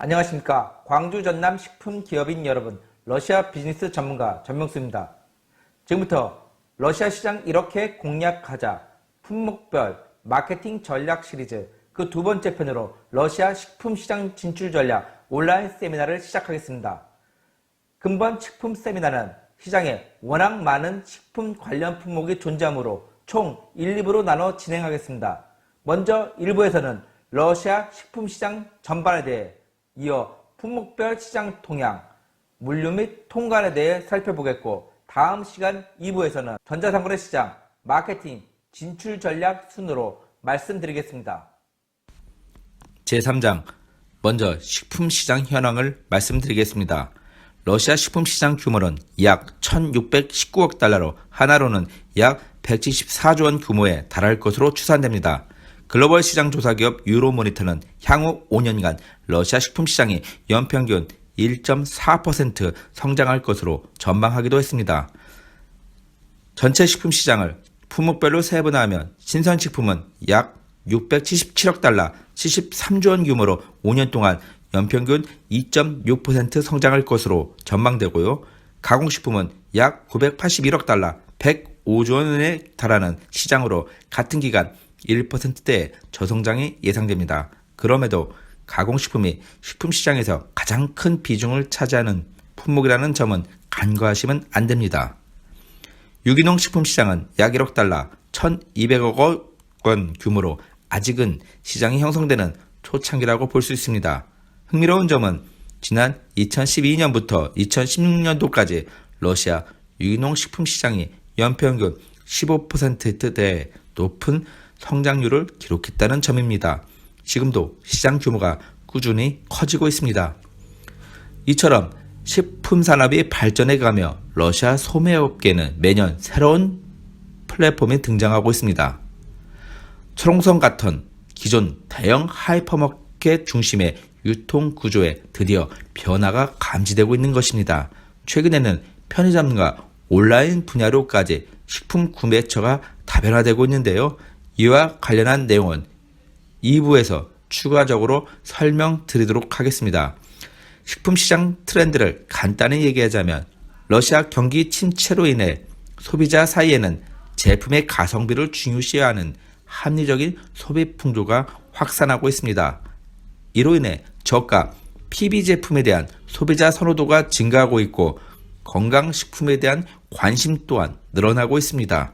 안녕하십니까. 광주 전남 식품 기업인 여러분, 러시아 비즈니스 전문가 전명수입니다. 지금부터 러시아 시장 이렇게 공략하자 품목별 마케팅 전략 시리즈 그 두 번째 편으로 러시아 식품 시장 진출 전략 온라인 세미나를 시작하겠습니다. 근본 식품 세미나는 시장에 워낙 많은 식품 관련 품목이 존재하므로 총 1, 2부로 나눠 진행하겠습니다. 먼저 1부에서는 러시아 식품 시장 전반에 대해, 이어 품목별 시장 통향, 물류 및 통관에 대해 살펴보겠고, 다음 시간 2부에서는 전자상거래 시장, 마케팅, 진출 전략 순으로 말씀드리겠습니다. 제3장, 먼저 식품 시장 현황을 말씀드리겠습니다. 러시아 식품 시장 규모는 약 1619억 달러로 하나로는 약 174조 원 규모에 달할 것으로 추산됩니다. 글로벌 시장 조사기업 유로모니터는 향후 5년간 러시아 식품 시장이 연평균 1.4% 성장할 것으로 전망하기도 했습니다. 전체 식품 시장을 품목별로 세분화하면 신선식품은 약 677억 달러, 73조 원 규모로 5년 동안 연평균 2.6% 성장할 것으로 전망되고요. 가공식품은 약 981억 달러, 105조 원에 달하는 시장으로 같은 기간 1%대의 저성장이 예상됩니다. 그럼에도 가공식품이 식품시장에서 가장 큰 비중을 차지하는 품목이라는 점은 간과하시면 안 됩니다. 유기농 식품시장은 약 1억 달러, 1,200억 원 규모로 아직은 시장이 형성되는 초창기라고 볼 수 있습니다. 흥미로운 점은 지난 2012년부터 2016년도까지 러시아 유기농 식품시장이 연평균 15%대의 높은 성장률을 기록했다는 점입니다. 지금도 시장 규모가 꾸준히 커지고 있습니다. 이처럼 식품 산업이 발전해가며 러시아 소매업계는 매년 새로운 플랫폼이 등장하고 있습니다. 초롱성 같은 기존 대형 하이퍼마켓 중심의 유통 구조에 드디어 변화가 감지되고 있는 것입니다. 최근에는 편의점과 온라인 분야로까지 식품 구매처가 다변화되고 있는데요. 이와 관련한 내용은 2부에서 추가적으로 설명드리도록 하겠습니다. 식품시장 트렌드를 간단히 얘기하자면 러시아 경기 침체로 인해 소비자 사이에는 제품의 가성비를 중요시하는 합리적인 소비 풍조가 확산하고 있습니다. 이로 인해 저가 PB 제품에 대한 소비자 선호도가 증가하고 있고 건강식품에 대한 관심 또한 늘어나고 있습니다.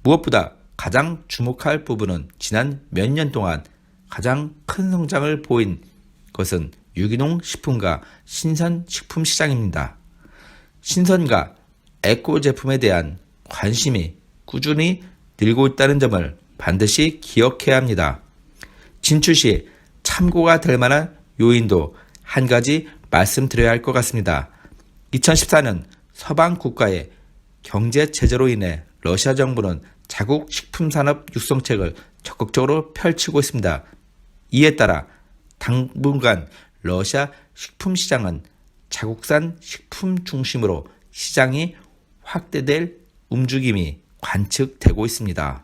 무엇보다 가장 주목할 부분은 지난 몇 년 동안 가장 큰 성장을 보인 것은 유기농 식품과 신선식품 시장입니다. 신선과 에코 제품에 대한 관심이 꾸준히 늘고 있다는 점을 반드시 기억해야 합니다. 진출 시 참고가 될 만한 요인도 한 가지 말씀드려야 할 것 같습니다. 2014년 서방 국가의 경제 제재로 인해 러시아 정부는 자국 식품산업 육성책을 적극적으로 펼치고 있습니다. 이에 따라 당분간 러시아 식품시장은 자국산 식품 중심으로 시장이 확대될 움직임이 관측되고 있습니다.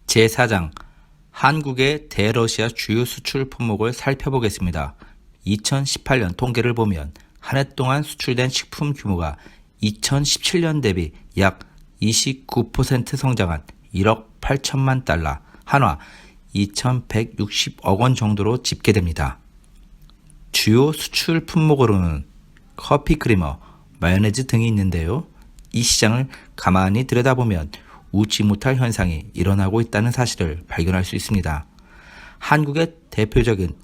제4장, 한국의 대러시아 주요 수출 품목을 살펴보겠습니다. 2018년 통계를 보면 한 해 동안 수출된 식품 규모가 2017년 대비 약 29% 성장한 1억 8천만 달러, 한화 2,160억 원 정도로 집계됩니다. 주요 수출 품목으로는 커피 크리머, 마요네즈 등이 있는데요. 이 시장을 가만히 들여다보면 웃지 못할 현상이 일어나고 있다는 사실을 발견할 수 있습니다. 한국의 대표적인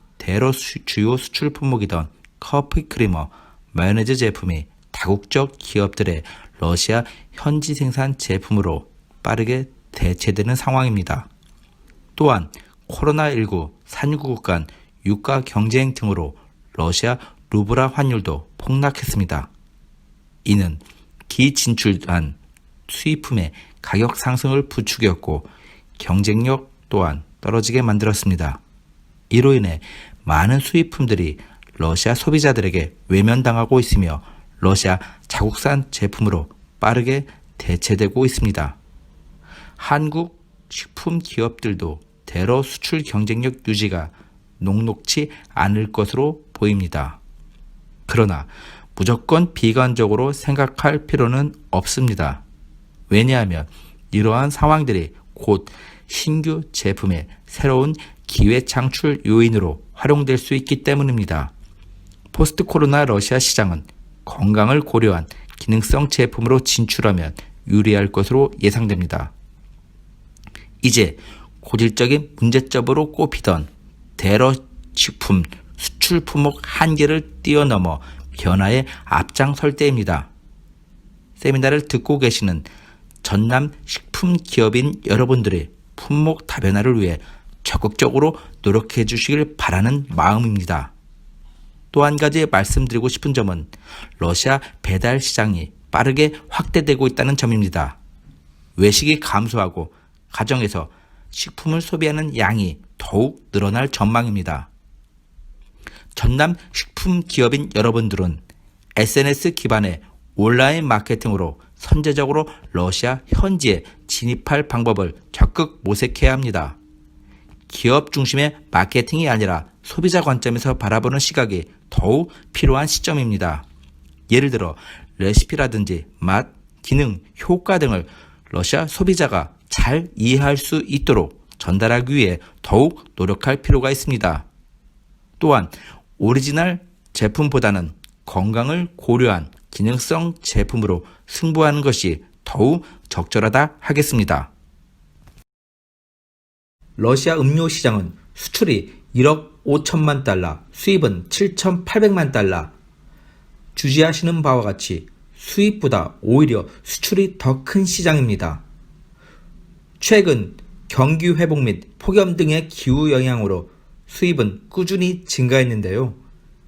주요 수출 품목이던 커피 크리머, 마요네즈 제품이 다국적 기업들의 러시아 현지 생산 제품으로 빠르게 대체되는 상황입니다. 또한 코로나19 산유국 간 유가 경쟁 등으로 러시아 루블화 환율도 폭락했습니다. 이는 기진출한 수입품의 가격 상승을 부추겼고 경쟁력 또한 떨어지게 만들었습니다. 이로 인해 많은 수입품들이 러시아 소비자들에게 외면당하고 있으며 러시아 자국산 제품으로 빠르게 대체되고 있습니다. 한국 식품 기업들도 대러 수출 경쟁력 유지가 녹록지 않을 것으로 보입니다. 그러나 무조건 비관적으로 생각할 필요는 없습니다. 왜냐하면 이러한 상황들이 곧 신규 제품의 새로운 기회 창출 요인으로 활용될 수 있기 때문입니다. 포스트 코로나 러시아 시장은 건강을 고려한 기능성 제품으로 진출하면 유리할 것으로 예상됩니다. 이제 고질적인 문제점으로 꼽히던 대러 식품 수출 품목 한계를 뛰어넘어 변화에 앞장설 때입니다. 세미나를 듣고 계시는 전남 식품 기업인 여러분들의 품목 다변화를 위해 적극적으로 노력해 주시길 바라는 마음입니다. 또 한 가지 말씀드리고 싶은 점은 러시아 배달 시장이 빠르게 확대되고 있다는 점입니다. 외식이 감소하고 가정에서 식품을 소비하는 양이 더욱 늘어날 전망입니다. 전남 식품 기업인 여러분들은 SNS 기반의 온라인 마케팅으로 선제적으로 러시아 현지에 진입할 방법을 적극 모색해야 합니다. 기업 중심의 마케팅이 아니라 소비자 관점에서 바라보는 시각이 더욱 필요한 시점입니다. 예를 들어 레시피라든지 맛, 기능, 효과 등을 러시아 소비자가 잘 이해할 수 있도록 전달하기 위해 더욱 노력할 필요가 있습니다. 또한 오리지널 제품보다는 건강을 고려한 기능성 제품으로 승부하는 것이 더욱 적절하다 하겠습니다. 러시아 음료 시장은 수출이 1억 5천만 달러, 수입은 7,800만 달러. 주지하시는 바와 같이 수입보다 오히려 수출이 더 큰 시장입니다. 최근 경기 회복 및 폭염 등의 기후 영향으로 수입은 꾸준히 증가했는데요.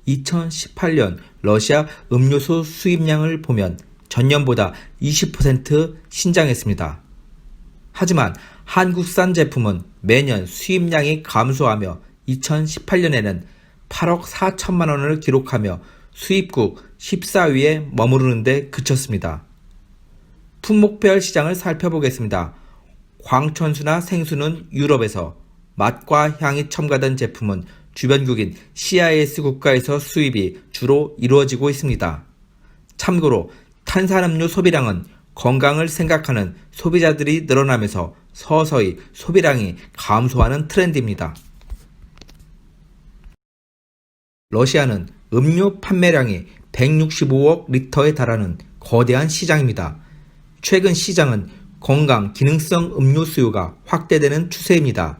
2018년 러시아 음료수 수입량을 보면 전년보다 20% 신장했습니다. 하지만 한국산 제품은 매년 수입량이 감소하며 2018년에는 8억 4천만 원을 기록하며 수입국 14위에 머무르는 데 그쳤습니다. 품목별 시장을 살펴보겠습니다. 광천수나 생수는 유럽에서, 맛과 향이 첨가된 제품은 주변국인 CIS 국가에서 수입이 주로 이루어지고 있습니다. 참고로 탄산음료 소비량은 건강을 생각하는 소비자들이 늘어나면서 서서히 소비량이 감소하는 트렌드입니다. 러시아는 음료 판매량이 165억 리터에 달하는 거대한 시장입니다. 최근 시장은 건강, 기능성 음료 수요가 확대되는 추세입니다.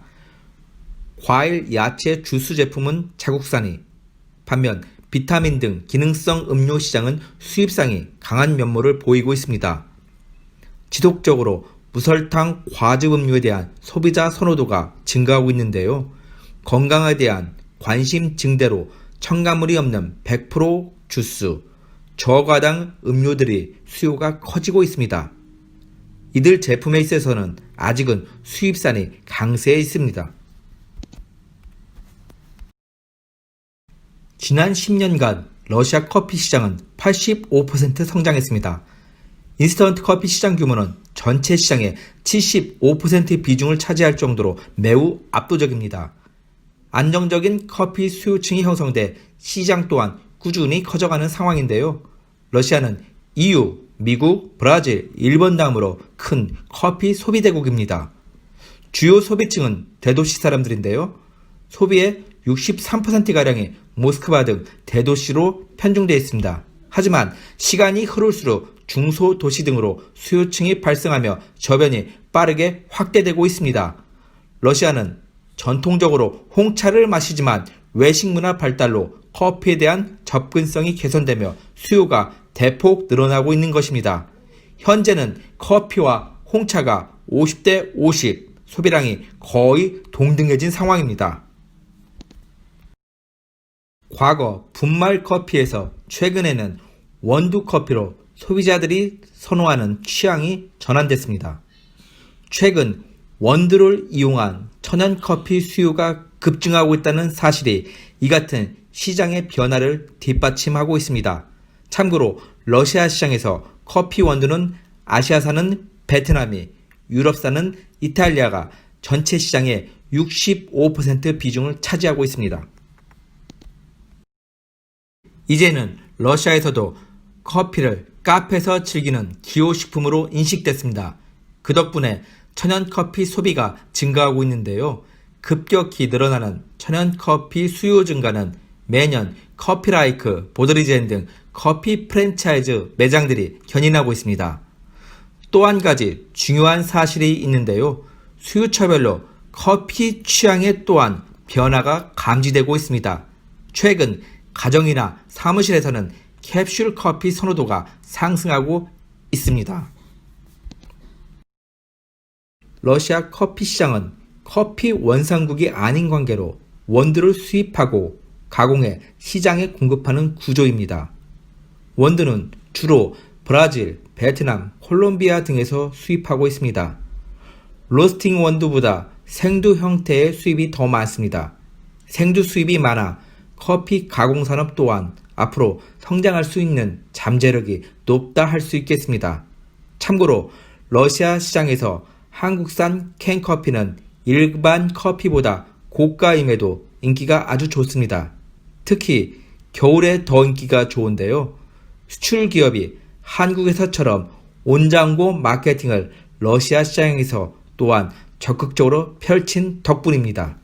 과일, 야채, 주스 제품은 자국산이, 반면 비타민 등 기능성 음료 시장은 수입상이 강한 면모를 보이고 있습니다. 지속적으로 무설탕 과즙 음료에 대한 소비자 선호도가 증가하고 있는데요. 건강에 대한 관심 증대로 첨가물이 없는 100% 주스, 저과당 음료들이 수요가 커지고 있습니다. 이들 제품에 있어서는 아직은 수입산이 강세에 있습니다. 지난 10년간 러시아 커피 시장은 85% 성장했습니다. 인스턴트 커피 시장 규모는 전체 시장의 75%의 비중을 차지할 정도로 매우 압도적입니다. 안정적인 커피 수요층이 형성돼 시장 또한 꾸준히 커져가는 상황인데요. 러시아는 EU, 미국, 브라질, 일본 다음으로 큰 커피 소비 대국입니다. 주요 소비층은 대도시 사람들인데요. 소비의 63%가량이 모스크바 등 대도시로 편중되어 있습니다. 하지만 시간이 흐를수록 중소도시 등으로 수요층이 발생하며 저변이 빠르게 확대되고 있습니다. 러시아는 전통적으로 홍차를 마시지만 외식 문화 발달로 커피에 대한 접근성이 개선되며 수요가 대폭 늘어나고 있는 것입니다. 현재는 커피와 홍차가 50대 50, 소비량이 거의 동등해진 상황입니다. 과거 분말 커피에서 최근에는 원두 커피로 소비자들이 선호하는 취향이 전환됐습니다. 최근 원두를 이용한 천연 커피 수요가 급증하고 있다는 사실이 이 같은 시장의 변화를 뒷받침하고 있습니다. 참고로 러시아 시장에서 커피 원두는 아시아산은 베트남이, 유럽산은 이탈리아가 전체 시장의 65% 비중을 차지하고 있습니다. 이제는 러시아에서도 커피를 카페에서 즐기는 기호식품으로 인식됐습니다. 그 덕분에 천연커피 소비가 증가하고 있는데요. 급격히 늘어나는 천연커피 수요 증가는 매년 커피라이크, 보드리젠 등 커피 프랜차이즈 매장들이 견인하고 있습니다. 또 한 가지 중요한 사실이 있는데요. 수요처별로 커피 취향에 또한 변화가 감지되고 있습니다. 최근 가정이나 사무실에서는 캡슐 커피 선호도가 상승하고 있습니다. 러시아 커피 시장은 커피 원산국이 아닌 관계로 원두를 수입하고 가공해 시장에 공급하는 구조입니다. 원두는 주로 브라질, 베트남, 콜롬비아 등에서 수입하고 있습니다. 로스팅 원두보다 생두 형태의 수입이 더 많습니다. 생두 수입이 많아 커피 가공산업 또한 앞으로 성장할 수 있는 잠재력이 높다 할 수 있겠습니다. 참고로 러시아 시장에서 한국산 캔커피는 일반 커피보다 고가임에도 인기가 아주 좋습니다. 특히 겨울에 더 인기가 좋은데요. 수출 기업이 한국에서처럼 온장고 마케팅을 러시아 시장에서 또한 적극적으로 펼친 덕분입니다.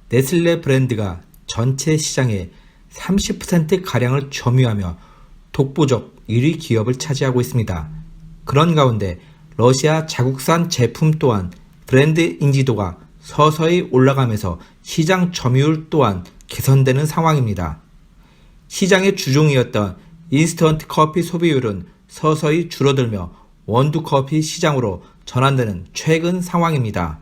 네슬레 브랜드가 전체 시장의 30%가량을 점유하며 독보적 1위 기업을 차지하고 있습니다. 그런 가운데 러시아 자국산 제품 또한 브랜드 인지도가 서서히 올라가면서 시장 점유율 또한 개선되는 상황입니다. 시장의 주종이었던 인스턴트 커피 소비율은 서서히 줄어들며 원두 커피 시장으로 전환되는 최근 상황입니다.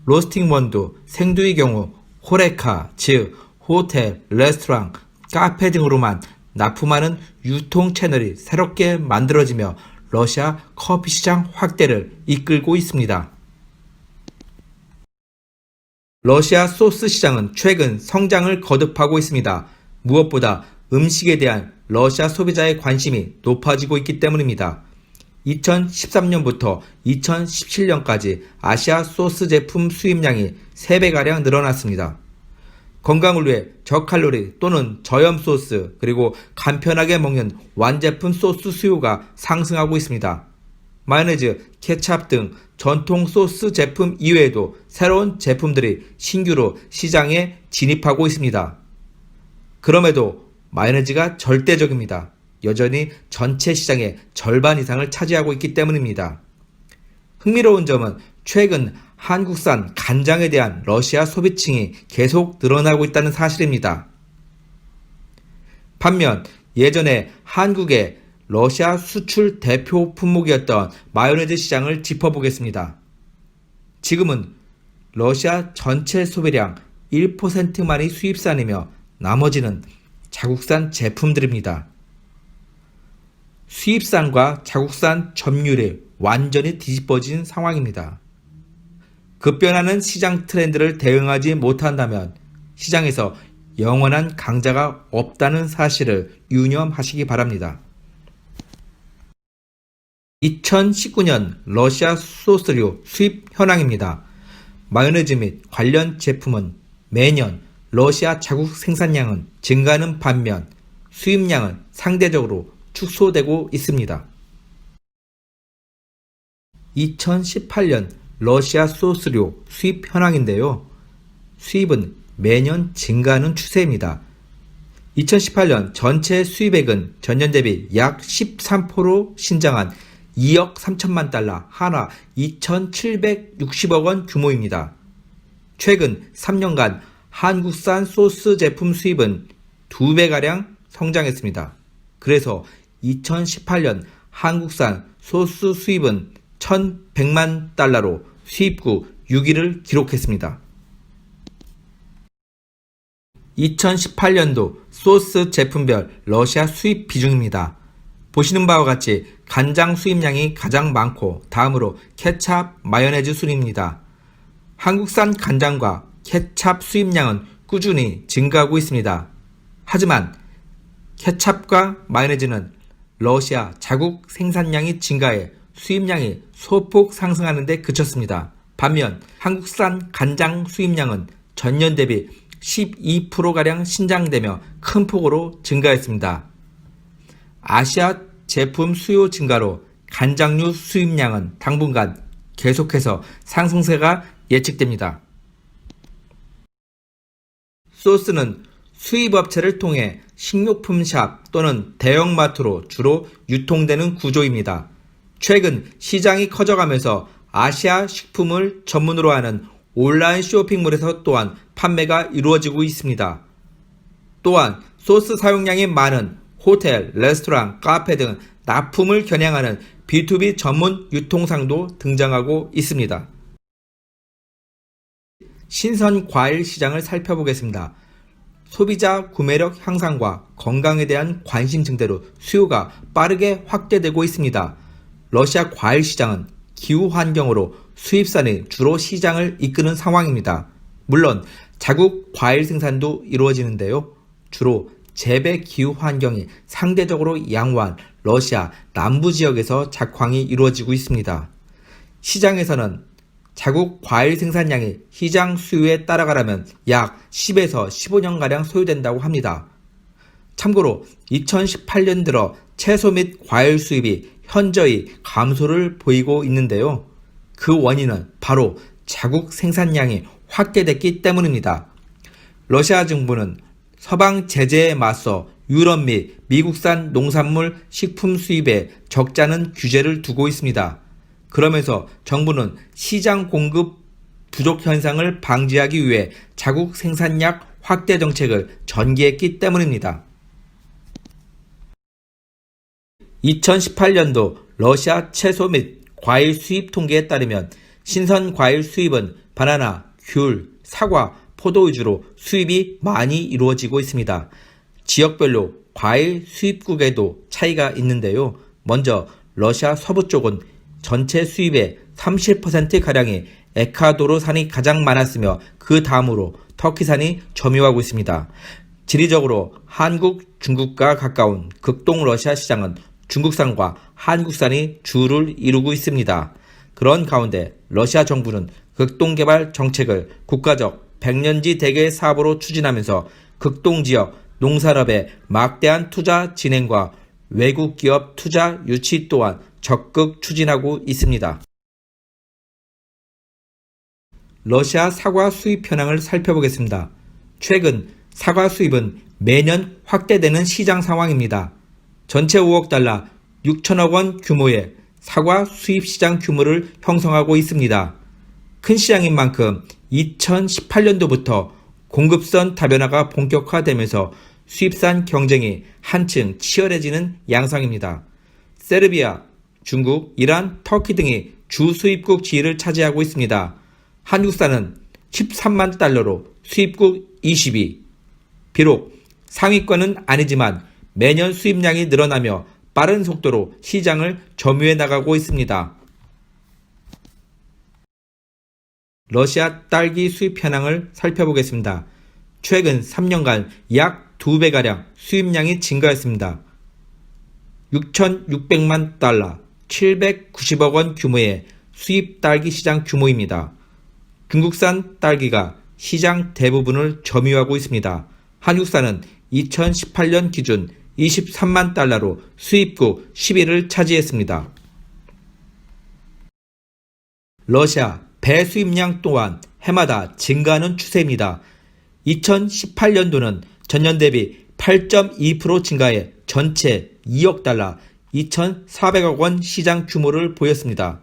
로스팅 원두, 생두의 경우 호레카, 즉 호텔, 레스토랑, 카페 등으로만 납품하는 유통 채널이 새롭게 만들어지며 러시아 커피 시장 확대를 이끌고 있습니다. 러시아 소스 시장은 최근 성장을 거듭하고 있습니다. 무엇보다 음식에 대한 러시아 소비자의 관심이 높아지고 있기 때문입니다. 2013년부터 2017년까지 아시아 소스 제품 수입량이 3배가량 늘어났습니다. 건강을 위해 저칼로리 또는 저염 소스 그리고 간편하게 먹는 완제품 소스 수요가 상승하고 있습니다. 마요네즈, 케찹 등 전통 소스 제품 이외에도 새로운 제품들이 신규로 시장에 진입하고 있습니다. 그럼에도 마요네즈가 절대적입니다. 여전히 전체 시장의 절반 이상을 차지하고 있기 때문입니다. 흥미로운 점은 최근 한국산 간장에 대한 러시아 소비층이 계속 늘어나고 있다는 사실입니다. 반면 예전에 한국의 러시아 수출 대표 품목이었던 마요네즈 시장을 짚어보겠습니다. 지금은 러시아 전체 소비량 1%만이 수입산이며 나머지는 자국산 제품들입니다. 수입산과 자국산 점유율이 완전히 뒤집어진 상황입니다. 급변하는 시장 트렌드를 대응하지 못한다면 시장에서 영원한 강자가 없다는 사실을 유념하시기 바랍니다. 2019년 러시아 소스류 수입 현황입니다. 마요네즈 및 관련 제품은 매년 러시아 자국 생산량은 증가하는 반면 수입량은 상대적으로 축소되고 있습니다. 2018년 러시아 소스류 수입 현황인데요. 수입은 매년 증가하는 추세입니다. 2018년 전체 수입액은 전년 대비 약 13% 신장한 2억 3천만 달러, 한화 2,760억 원 규모입니다. 최근 3년간 한국산 소스 제품 수입은 2배가량 성장했습니다. 그래서 2018년 한국산 소스 수입은 1,100만 달러로 수입국 6위를 기록했습니다. 2018년도 소스 제품별 러시아 수입 비중입니다. 보시는 바와 같이 간장 수입량이 가장 많고 다음으로 케찹, 마요네즈 순입니다. 한국산 간장과 케찹 수입량은 꾸준히 증가하고 있습니다. 하지만 케찹과 마요네즈는 러시아 자국 생산량이 증가해 수입량이 소폭 상승하는 데 그쳤습니다. 반면 한국산 간장 수입량은 전년 대비 12%가량 신장되며 큰 폭으로 증가했습니다. 아시아 제품 수요 증가로 간장류 수입량은 당분간 계속해서 상승세가 예측됩니다. 소스는 수입업체를 통해 식료품샵 또는 대형마트로 주로 유통되는 구조입니다. 최근 시장이 커져가면서 아시아 식품을 전문으로 하는 온라인 쇼핑몰에서 또한 판매가 이루어지고 있습니다. 또한 소스 사용량이 많은 호텔, 레스토랑, 카페 등 납품을 겨냥하는 B2B 전문 유통상도 등장하고 있습니다. 신선 과일 시장을 살펴보겠습니다. 소비자 구매력 향상과 건강에 대한 관심 증대로 수요가 빠르게 확대되고 있습니다. 러시아 과일 시장은 기후 환경으로 수입산이 주로 시장을 이끄는 상황입니다. 물론 자국 과일 생산도 이루어지는데요. 주로 재배 기후 환경이 상대적으로 양호한 러시아 남부 지역에서 작황이 이루어지고 있습니다. 시장에서는 자국 과일 생산량이 시장 수요에 따라가려면 약 10에서 15년가량 소요된다고 합니다. 참고로 2018년 들어 채소 및 과일 수입이 현저히 감소를 보이고 있는데요. 그 원인은 바로 자국 생산량이 확대됐기 때문입니다. 러시아 정부는 서방 제재에 맞서 유럽 및 미국산 농산물 식품 수입에 적자는 규제를 두고 있습니다. 그러면서 정부는 시장 공급 부족 현상을 방지하기 위해 자국 생산량 확대 정책을 전개했기 때문입니다. 2018년도 러시아 채소 및 과일 수입 통계에 따르면 신선 과일 수입은 바나나, 귤, 사과, 포도 위주로 수입이 많이 이루어지고 있습니다. 지역별로 과일 수입국에도 차이가 있는데요. 먼저 러시아 서부 쪽은 전체 수입의 30%가량이 에콰도르산이 가장 많았으며 그 다음으로 터키산이 점유하고 있습니다. 지리적으로 한국, 중국과 가까운 극동 러시아 시장은 중국산과 한국산이 주를 이루고 있습니다. 그런 가운데 러시아 정부는 극동개발 정책을 국가적 100년지 대계 사업으로 추진하면서 극동지역 농산업의 막대한 투자 진행과 외국 기업 투자 유치 또한 적극 추진하고 있습니다. 러시아 사과 수입 현황을 살펴보겠습니다. 최근 사과 수입은 매년 확대되는 시장 상황입니다. 전체 5억 달러, 6천억 원 규모의 사과 수입 시장 규모를 형성하고 있습니다. 큰 시장인 만큼 2018년도부터 공급선 다변화가 본격화되면서 수입산 경쟁이 한층 치열해지는 양상입니다. 세르비아, 중국, 이란, 터키 등이 주 수입국 지위를 차지하고 있습니다. 한국산은 13만 달러로 수입국 20위. 비록 상위권은 아니지만 매년 수입량이 늘어나며 빠른 속도로 시장을 점유해 나가고 있습니다. 러시아 딸기 수입 현황을 살펴보겠습니다. 최근 3년간 약 2배가량 수입량이 증가했습니다. 6,600만 달러, 790억 원 규모의 수입 딸기 시장 규모입니다. 중국산 딸기가 시장 대부분을 점유하고 있습니다. 한국산은 2018년 기준 23만 달러로 수입국 10위를 차지했습니다. 러시아 배 수입량 또한 해마다 증가하는 추세입니다. 2018년도는 전년 대비 8.2% 증가해 전체 2억 달러, 2,400억 원 시장 규모를 보였습니다.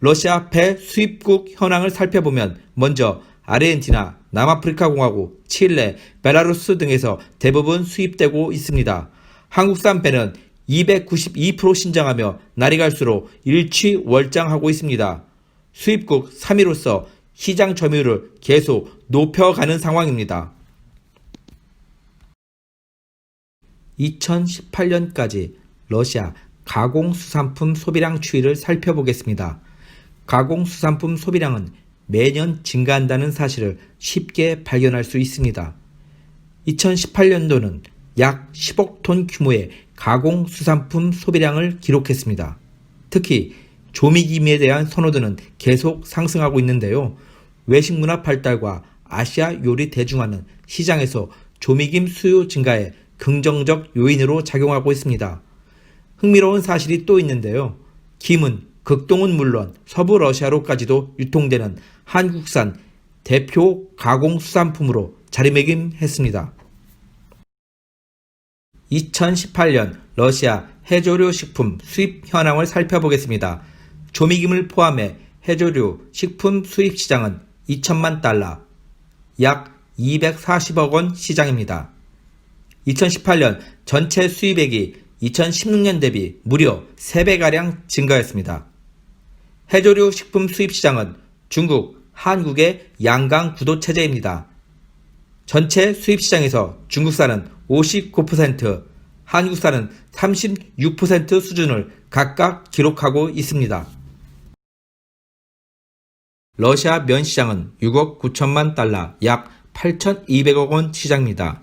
러시아 배 수입국 현황을 살펴보면 먼저 아르헨티나, 남아프리카 공화국, 칠레, 벨라루스 등에서 대부분 수입되고 있습니다. 한국산 배는 292% 신장하며 날이 갈수록 일취월장하고 있습니다. 수입국 3위로서 시장 점유율을 계속 높여가는 상황입니다. 2018년까지 러시아 가공수산품 소비량 추이를 살펴보겠습니다. 가공수산품 소비량은 매년 증가한다는 사실을 쉽게 발견할 수 있습니다. 2018년도는 약 10억 톤 규모의 가공수산품 소비량을 기록했습니다. 특히 조미김에 대한 선호도는 계속 상승하고 있는데요. 외식 문화 발달과 아시아 요리 대중화는 시장에서 조미김 수요 증가에 긍정적 요인으로 작용하고 있습니다. 흥미로운 사실이 또 있는데요. 김은 극동은 물론 서부 러시아로까지도 유통되는 한국산 대표 가공 수산품으로 자리매김했습니다. 2018년 러시아 해조류 식품 수입 현황을 살펴보겠습니다. 조미김을 포함해 해조류 식품 수입 시장은 2천만 달러, 약 240억 원 시장입니다. 2018년 전체 수입액이 2016년 대비 무려 3배가량 증가했습니다. 해조류 식품 수입 시장은 중국, 한국의 양강 구도 체제입니다. 전체 수입 시장에서 중국산은 59%, 한국산은 36% 수준을 각각 기록하고 있습니다. 러시아 면 시장은 6억 9천만 달러, 약 8,200억 원 시장입니다.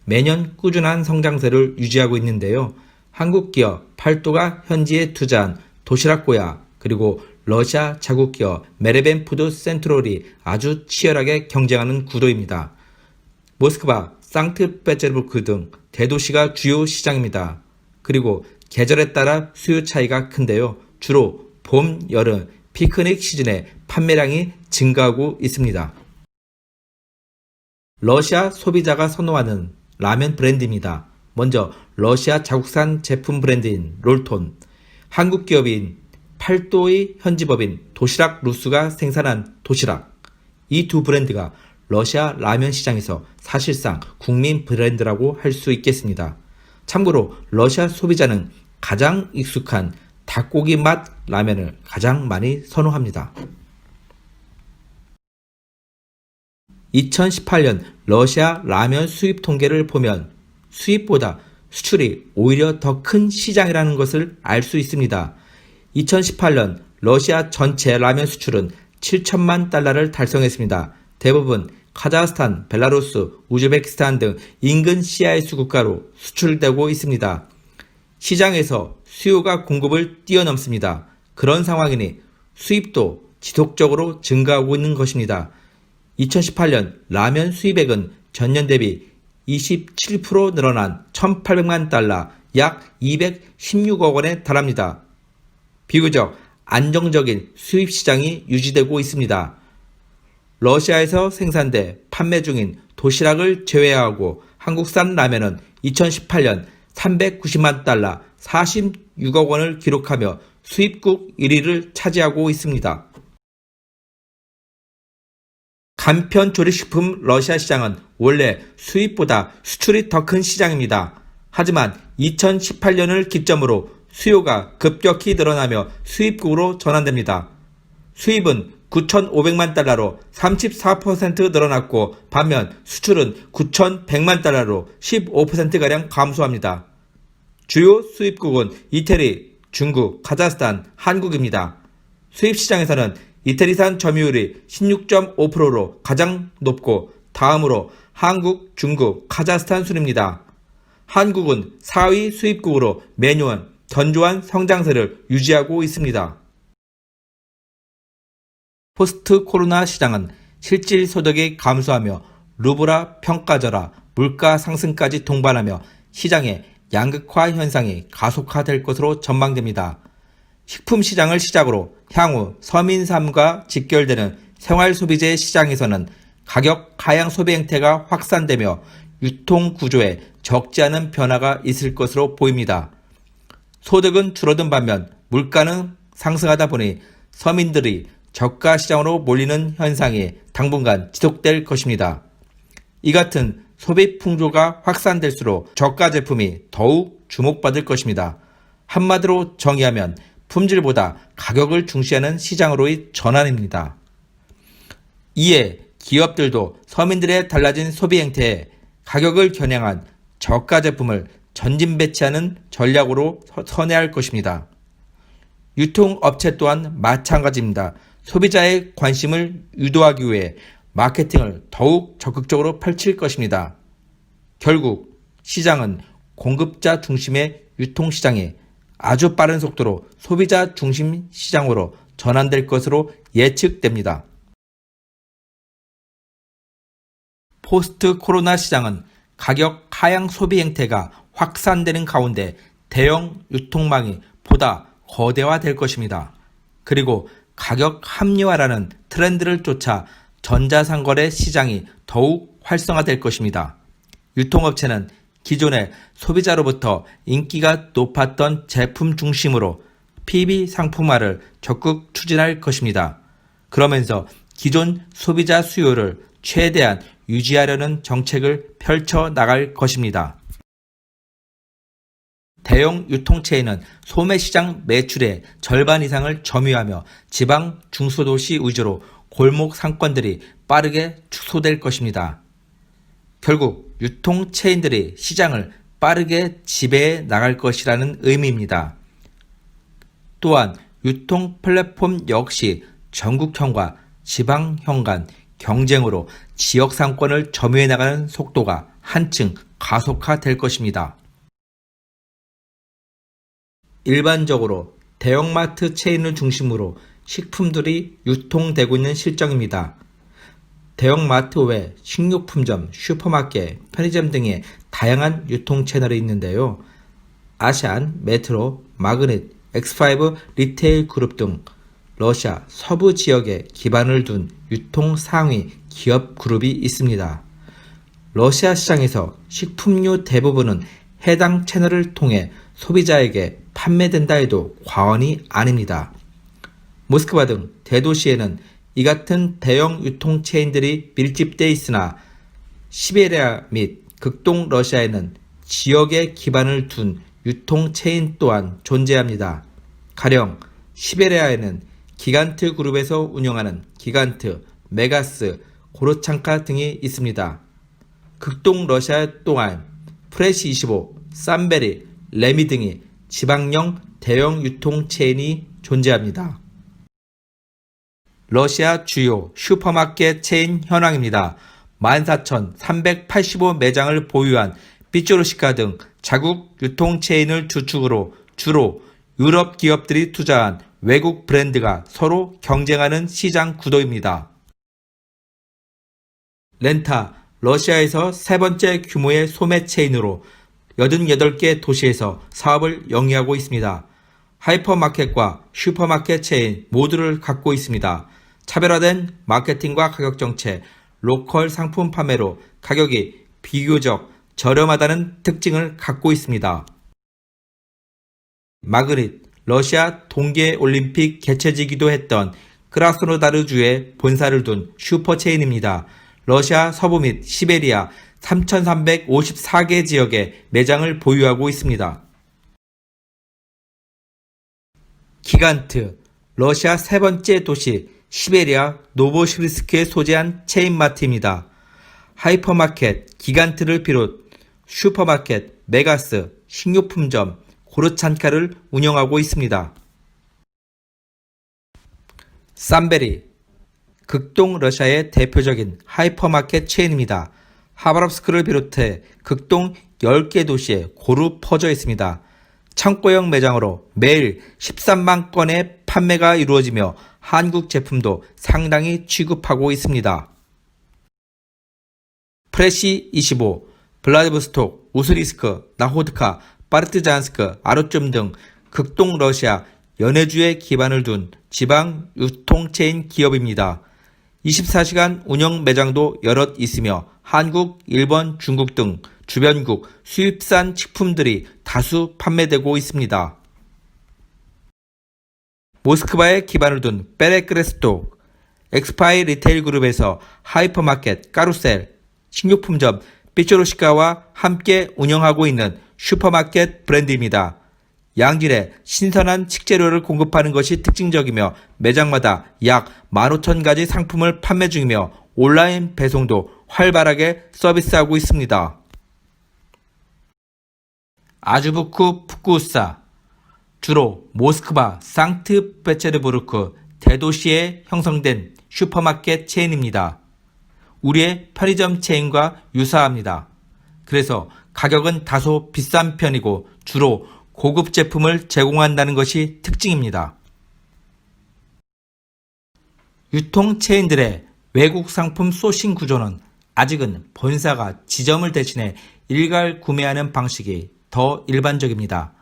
매년 꾸준한 성장세를 유지하고 있는데요. 한국 기업 팔도가 현지에 투자한 도시락고야 그리고 러시아 자국 기업 메레벤 푸드 센트럴이 아주 치열하게 경쟁하는 구도입니다. 모스크바, 상트페테르부르크 등 대도시가 주요 시장입니다. 그리고 계절에 따라 수요 차이가 큰데요. 주로 봄, 여름, 피크닉 시즌에 판매량이 증가하고 있습니다. 러시아 소비자가 선호하는 라면 브랜드입니다. 먼저 러시아 자국산 제품 브랜드인 롤톤, 한국 기업인 팔도의 현지법인 도시락 루스가 생산한 도시락, 이 두 브랜드가 러시아 라면 시장에서 사실상 국민 브랜드라고 할 수 있겠습니다. 참고로 러시아 소비자는 가장 익숙한 닭고기 맛 라면을 가장 많이 선호합니다. 2018년 러시아 라면 수입 통계를 보면 수입보다 수출이 오히려 더 큰 시장이라는 것을 알 수 있습니다. 2018년 러시아 전체 라면 수출은 7천만 달러를 달성했습니다. 대부분 카자흐스탄, 벨라루스, 우즈베키스탄 등 인근 CIS 국가로 수출되고 있습니다. 시장에서 수요가 공급을 뛰어넘습니다. 그런 상황이니 수입도 지속적으로 증가하고 있는 것입니다. 2018년 라면 수입액은 전년 대비 27% 늘어난 1,800만 달러, 약 216억 원에 달합니다. 비교적 안정적인 수입 시장이 유지되고 있습니다. 러시아에서 생산돼 판매 중인 도시락을 제외하고 한국산 라면은 2018년 390만 달러, 46억 원을 기록하며 수입국 1위를 차지하고 있습니다. 간편 조리식품 러시아 시장은 원래 수입보다 수출이 더 큰 시장입니다. 하지만 2018년을 기점으로 수요가 급격히 늘어나며 수입국으로 전환됩니다. 수입은 9,500만 달러로 34% 늘어났고 반면 수출은 9,100만 달러로 15%가량 감소합니다. 주요 수입국은 이태리, 중국, 카자흐스탄, 한국입니다. 수입 시장에서는 이태리산 점유율이 16.5%로 가장 높고 다음으로 한국, 중국, 카자흐스탄 순입니다. 한국은 4위 수입국으로 매년 견조한 성장세를 유지하고 있습니다. 포스트 코로나 시장은 실질 소득이 감소하며 루블화 평가절하, 물가 상승까지 동반하며 시장의 양극화 현상이 가속화될 것으로 전망됩니다. 식품 시장을 시작으로 향후 서민 삶과 직결되는 생활소비재 시장에서는 가격 하향 소비 행태가 확산되며 유통 구조에 적지 않은 변화가 있을 것으로 보입니다. 소득은 줄어든 반면 물가는 상승하다 보니 서민들이 저가 시장으로 몰리는 현상이 당분간 지속될 것입니다. 이 같은 소비 풍조가 확산될수록 저가 제품이 더욱 주목받을 것입니다. 한마디로 정의하면 품질보다 가격을 중시하는 시장으로의 전환입니다. 이에 기업들도 서민들의 달라진 소비 행태에 가격을 겨냥한 저가 제품을 전진 배치하는 전략으로 선회할 것입니다. 유통업체 또한 마찬가지입니다. 소비자의 관심을 유도하기 위해 마케팅을 더욱 적극적으로 펼칠 것입니다. 결국 시장은 공급자 중심의 유통시장에 아주 빠른 속도로 소비자 중심 시장으로 전환될 것으로 예측됩니다. 포스트 코로나 시장은 가격 하향 소비 행태가 확산되는 가운데 대형 유통망이 보다 거대화될 것입니다. 그리고 가격 합리화라는 트렌드를 쫓아 전자상거래 시장이 더욱 활성화될 것입니다. 유통업체는 기존의 소비자로부터 인기가 높았던 제품 중심으로 PB 상품화를 적극 추진할 것입니다. 그러면서 기존 소비자 수요를 최대한 유지하려는 정책을 펼쳐 나갈 것입니다. 대형 유통체인은 소매시장 매출의 절반 이상을 점유하며 지방 중소도시 위주로 골목 상권들이 빠르게 축소될 것입니다. 결국 유통체인들이 시장을 빠르게 지배해 나갈 것이라는 의미입니다. 또한 유통 플랫폼 역시 전국형과 지방형 간 경쟁으로 지역 상권을 점유해 나가는 속도가 한층 가속화될 것입니다. 일반적으로 대형마트 체인을 중심으로 식품들이 유통되고 있는 실정입니다. 대형마트 외 식료품점, 슈퍼마켓, 편의점 등의 다양한 유통 채널이 있는데요. 아시안, 메트로, 마그넷, X5 리테일 그룹 등 러시아 서부 지역에 기반을 둔 유통 상위 기업 그룹이 있습니다. 러시아 시장에서 식품류 대부분은 해당 채널을 통해 소비자에게 판매된다 해도 과언이 아닙니다. 모스크바 등 대도시에는 이 같은 대형 유통 체인들이 밀집되어 있으나 시베리아 및 극동 러시아에는 지역에 기반을 둔 유통 체인 또한 존재합니다. 가령 시베리아에는 기간트 그룹에서 운영하는 기간트, 메가스, 고르창카 등이 있습니다. 극동 러시아 또한 프레시25, 쌈베리, 레미 등이 지방형 대형 유통 체인이 존재합니다. 러시아 주요 슈퍼마켓 체인 현황입니다. 14,385 매장을 보유한 삐쪼르시카 등 자국 유통 체인을 주축으로 주로 유럽 기업들이 투자한 외국 브랜드가 서로 경쟁하는 시장 구도입니다. 렌타, 러시아에서 세 번째 규모의 소매 체인으로 88개 도시에서 사업을 영위하고 있습니다. 하이퍼마켓과 슈퍼마켓 체인 모두를 갖고 있습니다. 차별화된 마케팅과 가격 정책, 로컬 상품 판매로 가격이 비교적 저렴하다는 특징을 갖고 있습니다. 마그닛, 러시아 동계올림픽 개최지기도 했던 크라스노다르주에 본사를 둔 슈퍼체인입니다. 러시아 서부 및 시베리아 3,354개 지역에 매장을 보유하고 있습니다. 기간트, 러시아 세 번째 도시 시베리아 노보시비스크에 소재한 체인마트입니다. 하이퍼마켓, 기간트를 비롯 슈퍼마켓, 메가스, 식료품점, 고르찬카를 운영하고 있습니다. 쌈베리, 극동 러시아의 대표적인 하이퍼마켓 체인입니다. 하바롭스크를 비롯해 극동 10개 도시에 고루 퍼져 있습니다. 창고형 매장으로 매일 13만 건의 판매가 이루어지며 한국 제품도 상당히 취급하고 있습니다. 프레시25, 블라디보스톡, 우스리스크, 나호드카, 파르티잔스크, 아르쫌 등 극동 러시아 연해주에 기반을 둔 지방 유통체인 기업입니다. 24시간 운영 매장도 여럿 있으며 한국, 일본, 중국 등 주변국 수입산 식품들이 다수 판매되고 있습니다. 모스크바에 기반을 둔 베레크레스톡, 엑스파이 리테일 그룹에서 하이퍼마켓, 까루셀, 식료품점 삐쪼르시카와 함께 운영하고 있는 슈퍼마켓 브랜드입니다. 양질의 신선한 식재료를 공급하는 것이 특징적이며 매장마다 약 15,000가지 상품을 판매 중이며 온라인 배송도 활발하게 서비스하고 있습니다. 아주부크 푸쿠우사, 주로 모스크바, 상트페테르부르크 대도시에 형성된 슈퍼마켓 체인입니다. 우리의 편의점 체인과 유사합니다. 그래서 가격은 다소 비싼 편이고 주로 고급 제품을 제공한다는 것이 특징입니다. 유통 체인들의 외국 상품 소싱 구조는 아직은 본사가 지점을 대신해 일괄 구매하는 방식이 더 일반적입니다.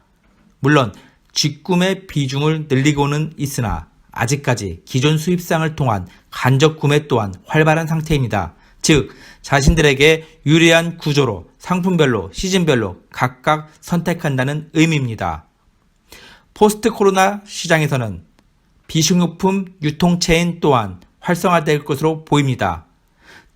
물론 직구매 비중을 늘리고는 있으나 아직까지 기존 수입상을 통한 간접 구매 또한 활발한 상태입니다. 즉, 자신들에게 유리한 구조로 상품별로 시즌별로 각각 선택한다는 의미입니다. 포스트 코로나 시장에서는 비식료품 유통체인 또한 활성화될 것으로 보입니다.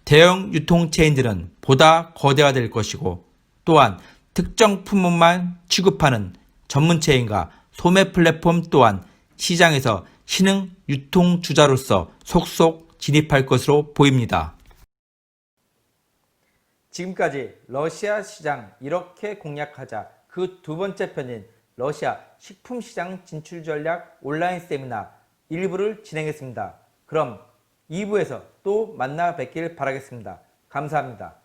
대형 유통체인들은 보다 거대화될 것이고 또한 특정 품목만 취급하는 전문체인과 소매 플랫폼 또한 시장에서 신흥 유통주자로서 속속 진입할 것으로 보입니다. 지금까지 러시아 시장 이렇게 공략하자 그 두 번째 편인 러시아 식품시장 진출 전략 온라인 세미나 1부를 진행했습니다. 그럼 2부에서 또 만나 뵙길 바라겠습니다. 감사합니다.